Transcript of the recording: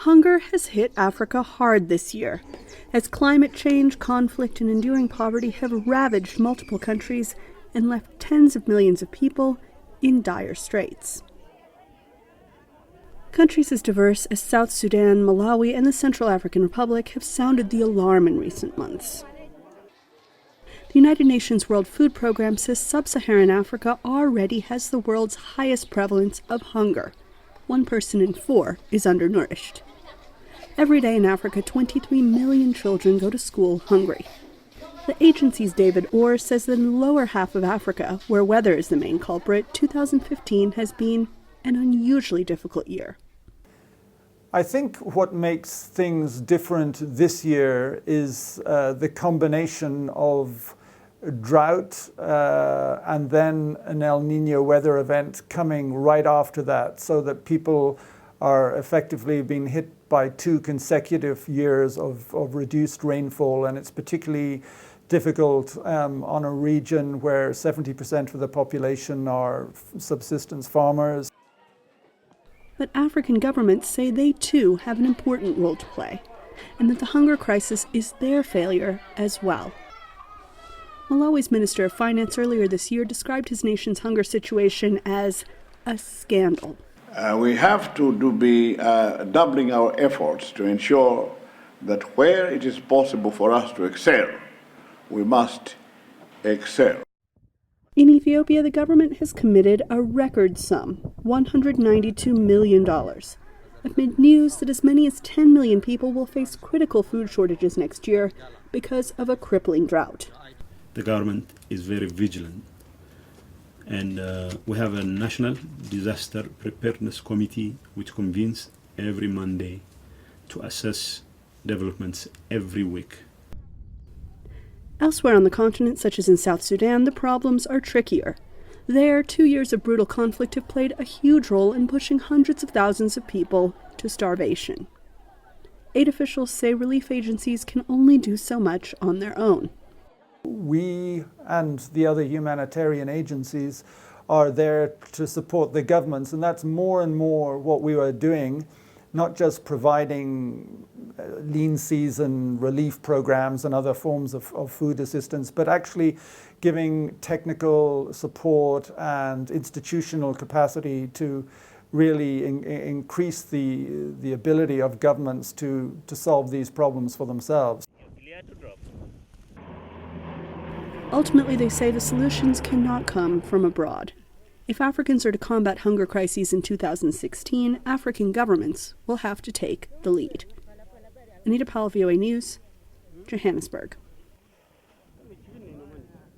Hunger has hit Africa hard this year, as climate change, conflict, and enduring poverty have ravaged multiple countries and left tens of millions of people in dire straits. Countries as diverse as South Sudan, Malawi, and the Central African Republic have sounded the alarm in recent months. The United Nations World Food Programme says sub-Saharan Africa already has the world's highest prevalence of hunger. 1 person in 4 is undernourished. Every day in Africa, 23 million children go to school hungry. The agency's David Orr says that in the lower half of Africa, where weather is the main culprit, 2015 has been an unusually difficult year. I think what makes things different this year is the combination of drought and then an El Nino weather event coming right after that, so that people are effectively being hit by 2 consecutive years of reduced rainfall, and it's particularly difficult on a region where 70% of the population are subsistence farmers. But African governments say they too have an important role to play, and that the hunger crisis is their failure as well. Malawi's Minister of Finance earlier this year described his nation's hunger situation as a scandal. We have to be doubling our efforts to ensure that where it is possible for us to excel, we must excel. In Ethiopia, the government has committed a record sum, $192 million, amid news that as many as 10 million people will face critical food shortages next year because of a crippling drought. The government is very vigilant, and we have a National Disaster Preparedness Committee which convenes every Monday to assess developments every week. Elsewhere on the continent, such as in South Sudan, the problems are trickier. There, 2 years of brutal conflict have played a huge role in pushing hundreds of thousands of people to starvation. Aid officials say relief agencies can only do so much on their own. We and the other humanitarian agencies are there to support the governments, and that's more and more what we are doing, not just providing lean season relief programs and other forms of food assistance, but actually giving technical support and institutional capacity to really increase the ability of governments to solve these problems for themselves. Ultimately, they say the solutions cannot come from abroad. If Africans are to combat hunger crises in 2016, African governments will have to take the lead. Anita, Powell, VOA News, Johannesburg.